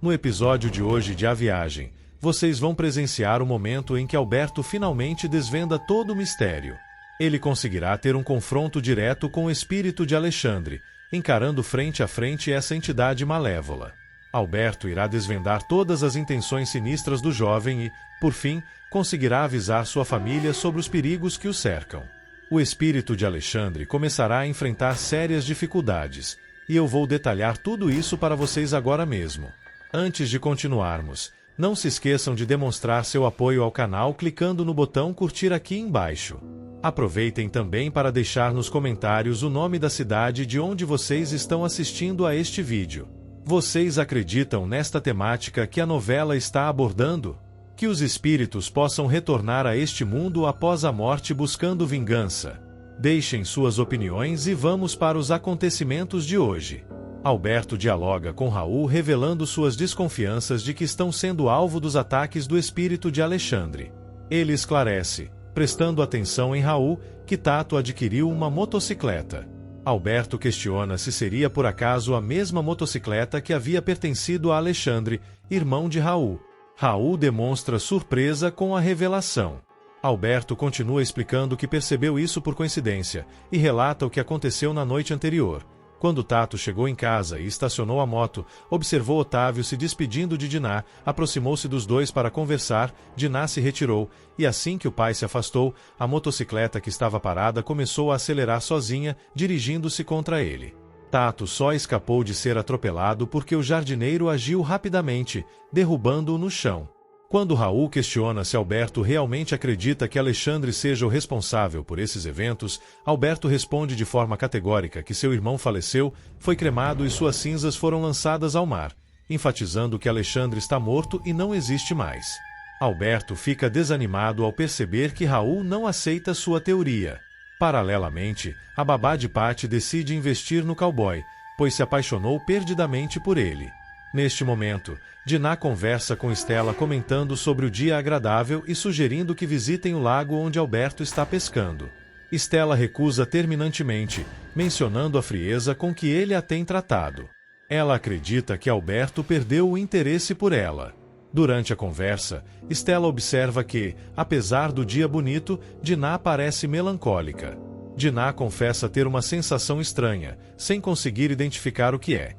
No episódio de hoje de A Viagem, vocês vão presenciar o momento em que Alberto finalmente desvenda todo o mistério. Ele conseguirá ter um confronto direto com o espírito de Alexandre, encarando frente a frente essa entidade malévola. Alberto irá desvendar todas as intenções sinistras do jovem e, por fim, conseguirá avisar sua família sobre os perigos que o cercam. O espírito de Alexandre começará a enfrentar sérias dificuldades, e eu vou detalhar tudo isso para vocês agora mesmo. Antes de continuarmos, não se esqueçam de demonstrar seu apoio ao canal clicando no botão curtir aqui embaixo. Aproveitem também para deixar nos comentários o nome da cidade de onde vocês estão assistindo a este vídeo. Vocês acreditam nesta temática que a novela está abordando? Que os espíritos possam retornar a este mundo após a morte buscando vingança? Deixem suas opiniões e vamos para os acontecimentos de hoje. Alberto dialoga com Raul revelando suas desconfianças de que estão sendo alvo dos ataques do espírito de Alexandre. Ele esclarece, prestando atenção em Raul, que Tato adquiriu uma motocicleta. Alberto questiona se seria por acaso a mesma motocicleta que havia pertencido a Alexandre, irmão de Raul. Raul demonstra surpresa com a revelação. Alberto continua explicando que percebeu isso por coincidência e relata o que aconteceu na noite anterior. Quando Tato chegou em casa e estacionou a moto, observou Otávio se despedindo de Diná, aproximou-se dos dois para conversar, Diná se retirou, e assim que o pai se afastou, a motocicleta que estava parada começou a acelerar sozinha, dirigindo-se contra ele. Tato só escapou de ser atropelado porque o jardineiro agiu rapidamente, derrubando-o no chão. Quando Raul questiona se Alberto realmente acredita que Alexandre seja o responsável por esses eventos, Alberto responde de forma categórica que seu irmão faleceu, foi cremado e suas cinzas foram lançadas ao mar, enfatizando que Alexandre está morto e não existe mais. Alberto fica desanimado ao perceber que Raul não aceita sua teoria. Paralelamente, a babá de Patty decide investir no cowboy, pois se apaixonou perdidamente por ele. Neste momento, Diná conversa com Stella comentando sobre o dia agradável e sugerindo que visitem o lago onde Alberto está pescando. Stella recusa terminantemente, mencionando a frieza com que ele a tem tratado. Ela acredita que Alberto perdeu o interesse por ela. Durante a conversa, Stella observa que, apesar do dia bonito, Diná parece melancólica. Diná confessa ter uma sensação estranha, sem conseguir identificar o que é.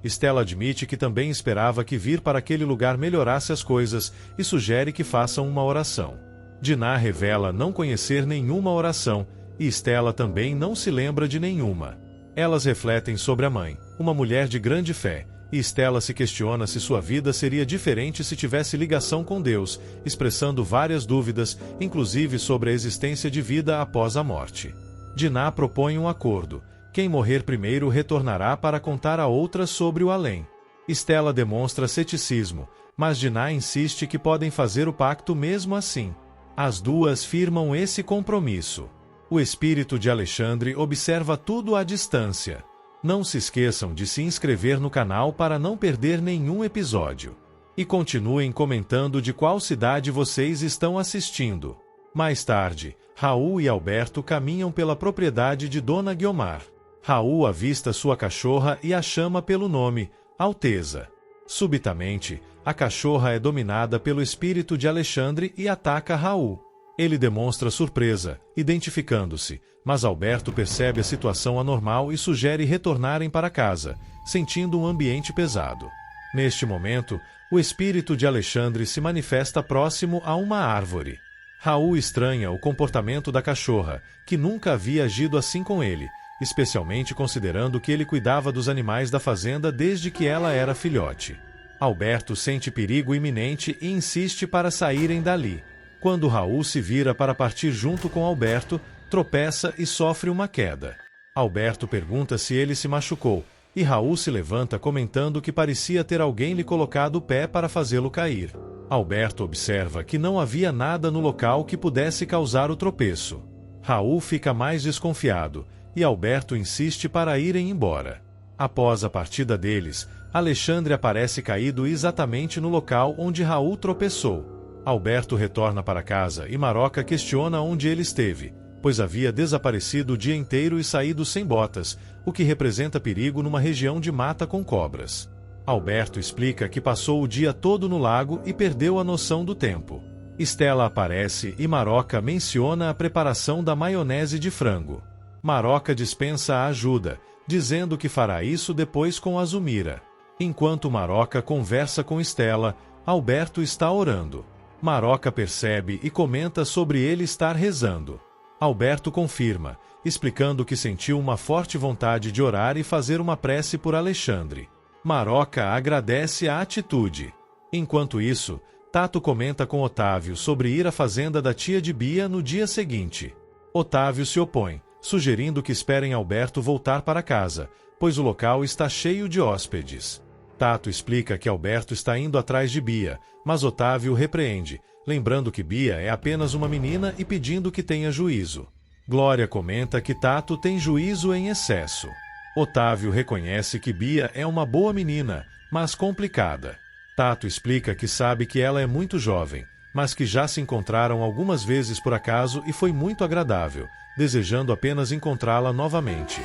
Stella admite que também esperava que vir para aquele lugar melhorasse as coisas e sugere que façam uma oração. Diná revela não conhecer nenhuma oração e Stella também não se lembra de nenhuma. Elas refletem sobre a mãe, uma mulher de grande fé, e Stella se questiona se sua vida seria diferente se tivesse ligação com Deus, expressando várias dúvidas, inclusive sobre a existência de vida após a morte. Diná propõe um acordo. Quem morrer primeiro retornará para contar a outras sobre o além. Stella demonstra ceticismo, mas Diná insiste que podem fazer o pacto mesmo assim. As duas firmam esse compromisso. O espírito de Alexandre observa tudo à distância. Não se esqueçam de se inscrever no canal para não perder nenhum episódio. E continuem comentando de qual cidade vocês estão assistindo. Mais tarde, Raul e Alberto caminham pela propriedade de Dona Guiomar. Raul avista sua cachorra e a chama pelo nome, Alteza. Subitamente, a cachorra é dominada pelo espírito de Alexandre e ataca Raul. Ele demonstra surpresa, identificando-se, mas Alberto percebe a situação anormal e sugere retornarem para casa, sentindo um ambiente pesado. Neste momento, o espírito de Alexandre se manifesta próximo a uma árvore. Raul estranha o comportamento da cachorra, que nunca havia agido assim com ele, especialmente considerando que ele cuidava dos animais da fazenda desde que ela era filhote. Alberto sente perigo iminente e insiste para saírem dali. Quando Raul se vira para partir junto com Alberto, tropeça e sofre uma queda. Alberto pergunta se ele se machucou, e Raul se levanta comentando que parecia ter alguém lhe colocado o pé para fazê-lo cair. Alberto observa que não havia nada no local que pudesse causar o tropeço. Raul fica mais desconfiado, e Alberto insiste para irem embora. Após a partida deles, Alexandre aparece caído exatamente no local onde Raul tropeçou. Alberto retorna para casa e Maroca questiona onde ele esteve, pois havia desaparecido o dia inteiro e saído sem botas, o que representa perigo numa região de mata com cobras. Alberto explica que passou o dia todo no lago e perdeu a noção do tempo. Estela aparece e Maroca menciona a preparação da maionese de frango. Maroca dispensa a ajuda, dizendo que fará isso depois com Azumira. Enquanto Maroca conversa com Estela, Alberto está orando. Maroca percebe e comenta sobre ele estar rezando. Alberto confirma, explicando que sentiu uma forte vontade de orar e fazer uma prece por Alexandre. Maroca agradece a atitude. Enquanto isso, Tato comenta com Otávio sobre ir à fazenda da tia de Bia no dia seguinte. Otávio se opõe, sugerindo que esperem Alberto voltar para casa, pois o local está cheio de hóspedes. Tato explica que Alberto está indo atrás de Bia, mas Otávio o repreende, lembrando que Bia é apenas uma menina e pedindo que tenha juízo. Glória comenta que Tato tem juízo em excesso. Otávio reconhece que Bia é uma boa menina, mas complicada. Tato explica que sabe que ela é muito jovem, mas que já se encontraram algumas vezes por acaso e foi muito agradável, desejando apenas encontrá-la novamente.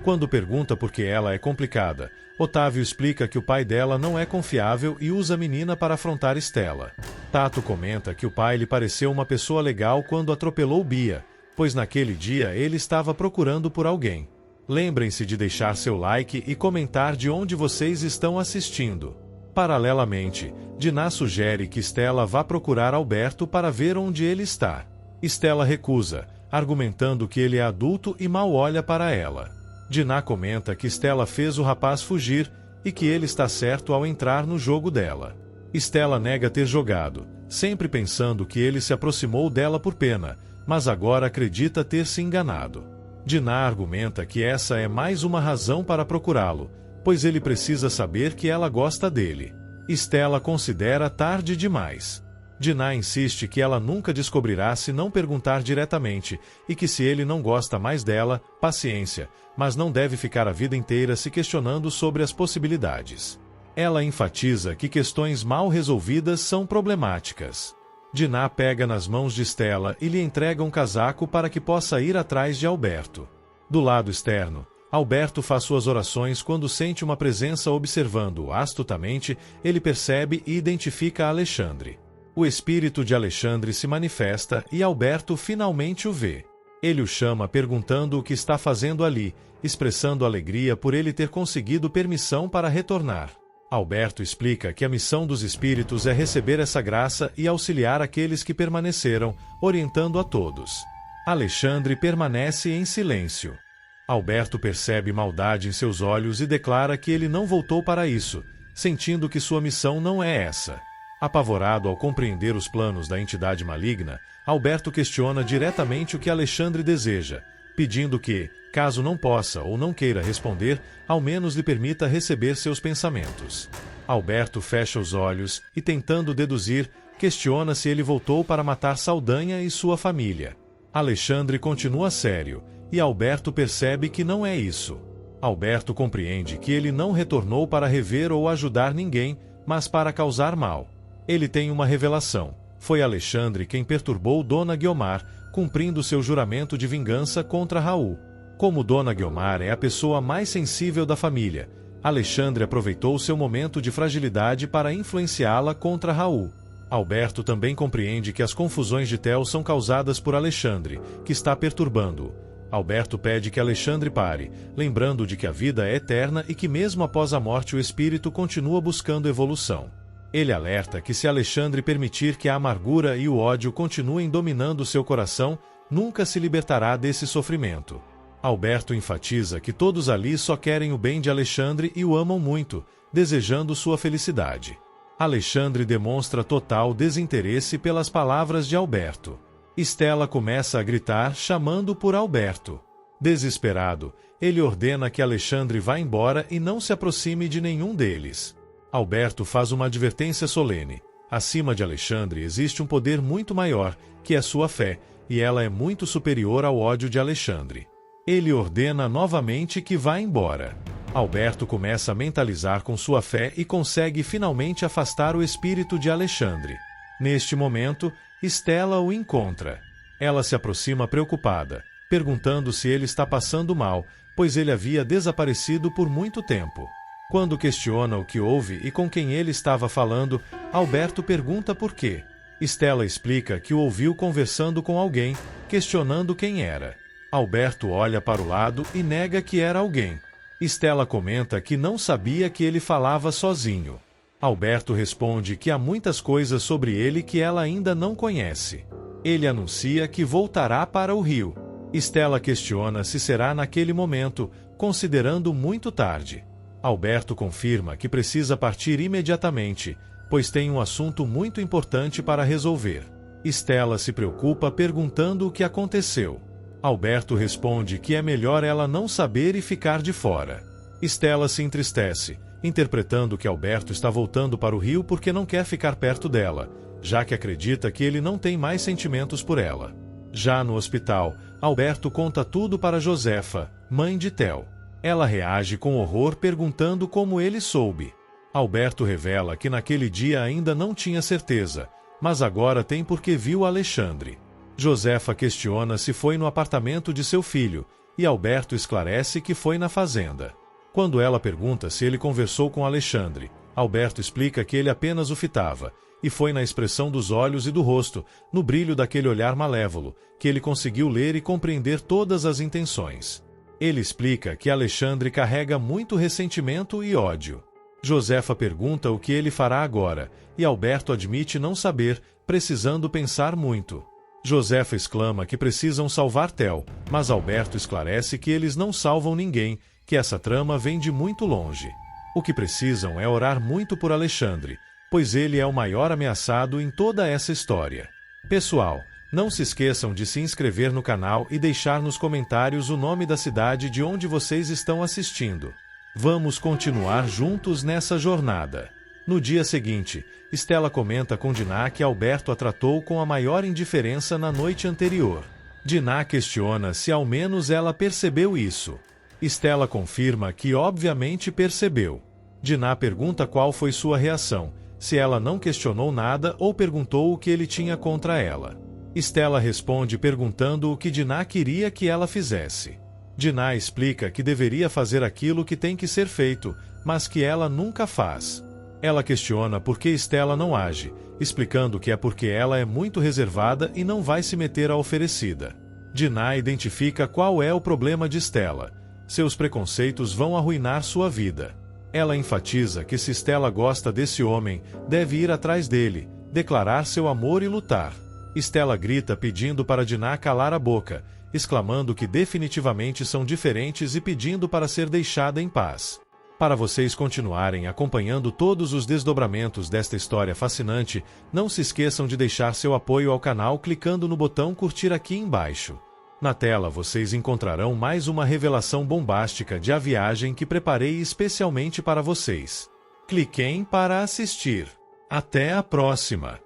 Quando pergunta por que ela é complicada, Otávio explica que o pai dela não é confiável e usa a menina para afrontar Estela. Tato comenta que o pai lhe pareceu uma pessoa legal quando atropelou Bia, pois naquele dia ele estava procurando por alguém. Lembrem-se de deixar seu like e comentar de onde vocês estão assistindo. Paralelamente, Diná sugere que Estela vá procurar Alberto para ver onde ele está. Estela recusa, argumentando que ele é adulto e mal olha para ela. Diná comenta que Estela fez o rapaz fugir e que ele está certo ao entrar no jogo dela. Estela nega ter jogado, sempre pensando que ele se aproximou dela por pena, mas agora acredita ter se enganado. Diná argumenta que essa é mais uma razão para procurá-lo, pois ele precisa saber que ela gosta dele. Estela considera tarde demais. Diná insiste que ela nunca descobrirá se não perguntar diretamente e que se ele não gosta mais dela, paciência, mas não deve ficar a vida inteira se questionando sobre as possibilidades. Ela enfatiza que questões mal resolvidas são problemáticas. Diná pega nas mãos de Estela e lhe entrega um casaco para que possa ir atrás de Alberto. Do lado externo, Alberto faz suas orações quando sente uma presença observando-o astutamente, ele percebe e identifica Alexandre. O espírito de Alexandre se manifesta e Alberto finalmente o vê. Ele o chama perguntando o que está fazendo ali, expressando alegria por ele ter conseguido permissão para retornar. Alberto explica que a missão dos espíritos é receber essa graça e auxiliar aqueles que permaneceram, orientando a todos. Alexandre permanece em silêncio. Alberto percebe maldade em seus olhos e declara que ele não voltou para isso, sentindo que sua missão não é essa. Apavorado ao compreender os planos da entidade maligna, Alberto questiona diretamente o que Alexandre deseja, pedindo que, caso não possa ou não queira responder, ao menos lhe permita receber seus pensamentos. Alberto fecha os olhos e, tentando deduzir, questiona se ele voltou para matar Saldanha e sua família. Alexandre continua sério, e Alberto percebe que não é isso. Alberto compreende que ele não retornou para rever ou ajudar ninguém, mas para causar mal. Ele tem uma revelação. Foi Alexandre quem perturbou Dona Guiomar, cumprindo seu juramento de vingança contra Raul. Como Dona Guiomar é a pessoa mais sensível da família, Alexandre aproveitou seu momento de fragilidade para influenciá-la contra Raul. Alberto também compreende que as confusões de Theo são causadas por Alexandre, que está perturbando-o. Alberto pede que Alexandre pare, lembrando de que a vida é eterna e que mesmo após a morte o espírito continua buscando evolução. Ele alerta que se Alexandre permitir que a amargura e o ódio continuem dominando seu coração, nunca se libertará desse sofrimento. Alberto enfatiza que todos ali só querem o bem de Alexandre e o amam muito, desejando sua felicidade. Alexandre demonstra total desinteresse pelas palavras de Alberto. Estela começa a gritar, chamando por Alberto. Desesperado, ele ordena que Alexandre vá embora e não se aproxime de nenhum deles. Alberto faz uma advertência solene. Acima de Alexandre existe um poder muito maior, que é sua fé, e ela é muito superior ao ódio de Alexandre. Ele ordena novamente que vá embora. Alberto começa a mentalizar com sua fé e consegue finalmente afastar o espírito de Alexandre. Neste momento, Estela o encontra. Ela se aproxima preocupada, perguntando se ele está passando mal, pois ele havia desaparecido por muito tempo. Quando questiona o que houve e com quem ele estava falando, Alberto pergunta por quê. Stella explica que o ouviu conversando com alguém, questionando quem era. Alberto olha para o lado e nega que era alguém. Stella comenta que não sabia que ele falava sozinho. Alberto responde que há muitas coisas sobre ele que ela ainda não conhece. Ele anuncia que voltará para o Rio. Stella questiona se será naquele momento, considerando muito tarde. Alberto confirma que precisa partir imediatamente, pois tem um assunto muito importante para resolver. Stella se preocupa perguntando o que aconteceu. Alberto responde que é melhor ela não saber e ficar de fora. Stella se entristece, interpretando que Alberto está voltando para o Rio porque não quer ficar perto dela, já que acredita que ele não tem mais sentimentos por ela. Já no hospital, Alberto conta tudo para Josefa, mãe de Theo. Ela reage com horror perguntando como ele soube. Alberto revela que naquele dia ainda não tinha certeza, mas agora tem porque viu Alexandre. Josefa questiona se foi no apartamento de seu filho, e Alberto esclarece que foi na fazenda. Quando ela pergunta se ele conversou com Alexandre, Alberto explica que ele apenas o fitava, e foi na expressão dos olhos e do rosto, no brilho daquele olhar malévolo, que ele conseguiu ler e compreender todas as intenções. Ele explica que Alexandre carrega muito ressentimento e ódio. Josefa pergunta o que ele fará agora, e Alberto admite não saber, precisando pensar muito. Josefa exclama que precisam salvar Theo, mas Alberto esclarece que eles não salvam ninguém, que essa trama vem de muito longe. O que precisam é orar muito por Alexandre, pois ele é o maior ameaçado em toda essa história. Pessoal, não se esqueçam de se inscrever no canal e deixar nos comentários o nome da cidade de onde vocês estão assistindo. Vamos continuar juntos nessa jornada. No dia seguinte, Stella comenta com Dinah que Alberto a tratou com a maior indiferença na noite anterior. Dinah questiona se ao menos ela percebeu isso. Stella confirma que obviamente percebeu. Dinah pergunta qual foi sua reação, se ela não questionou nada ou perguntou o que ele tinha contra ela. Stella responde perguntando o que Dinah queria que ela fizesse. Dinah explica que deveria fazer aquilo que tem que ser feito, mas que ela nunca faz. Ela questiona por que Stella não age, explicando que é porque ela é muito reservada e não vai se meter à oferecida. Dinah identifica qual é o problema de Stella. Seus preconceitos vão arruinar sua vida. Ela enfatiza que se Stella gosta desse homem, deve ir atrás dele, declarar seu amor e lutar. Stella grita pedindo para Dinah calar a boca, exclamando que definitivamente são diferentes e pedindo para ser deixada em paz. Para vocês continuarem acompanhando todos os desdobramentos desta história fascinante, não se esqueçam de deixar seu apoio ao canal clicando no botão curtir aqui embaixo. Na tela vocês encontrarão mais uma revelação bombástica de A Viagem que preparei especialmente para vocês. Cliquem para assistir. Até a próxima!